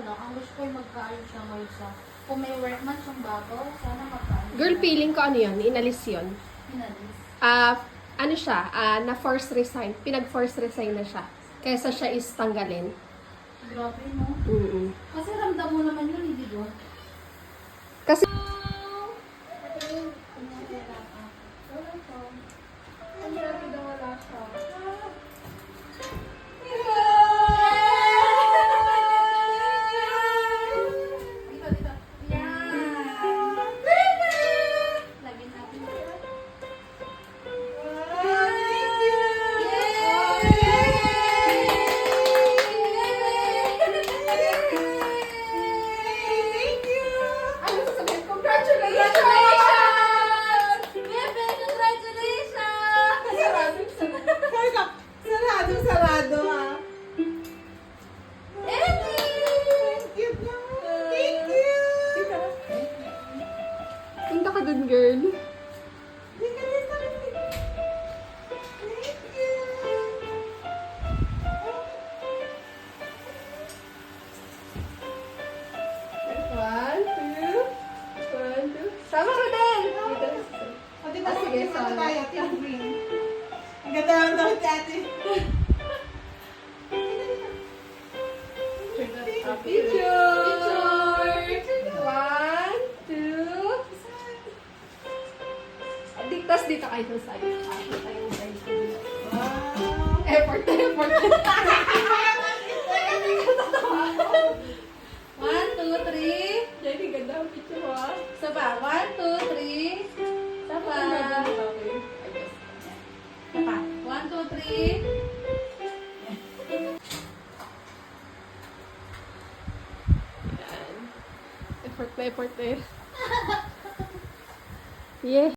lang. Ang gusto ko ay magkaayos siya ngayon sa... Kung may work man siyang bago, sana magkaayos. Girl, feeling ko ano yun? Inalis yun. Inalis. Ano siya? Na-force resign. Pinag-force resign na siya. Kaysa siya is tanggalin. Grabe, no? Kasi ramdam mo naman yun, hindi ba? Kasi... Dito, dito. Yan! Lagyan natin. Ano sasabihin? Congratulations! Bebe, congratulations! Sarado ah. Eddie! Cute naman. Thank you. Punta ka dun, girl. Thank you. One, two. One, two. Sama ko din! O, di ba, Ah, sige, sige, sorry. tayo, team green. Ang ganda lang daw si ate. Picture! One, two. Tas dito kayo sa side. Dito tayo side. Wow. Effort. 1, 2, 3. Jenny, ganda ang picture mo ah. Isa pa. 1, 2, 3. Isa pa. Isa pa. 1, 2, 3. Effort na. Yeah.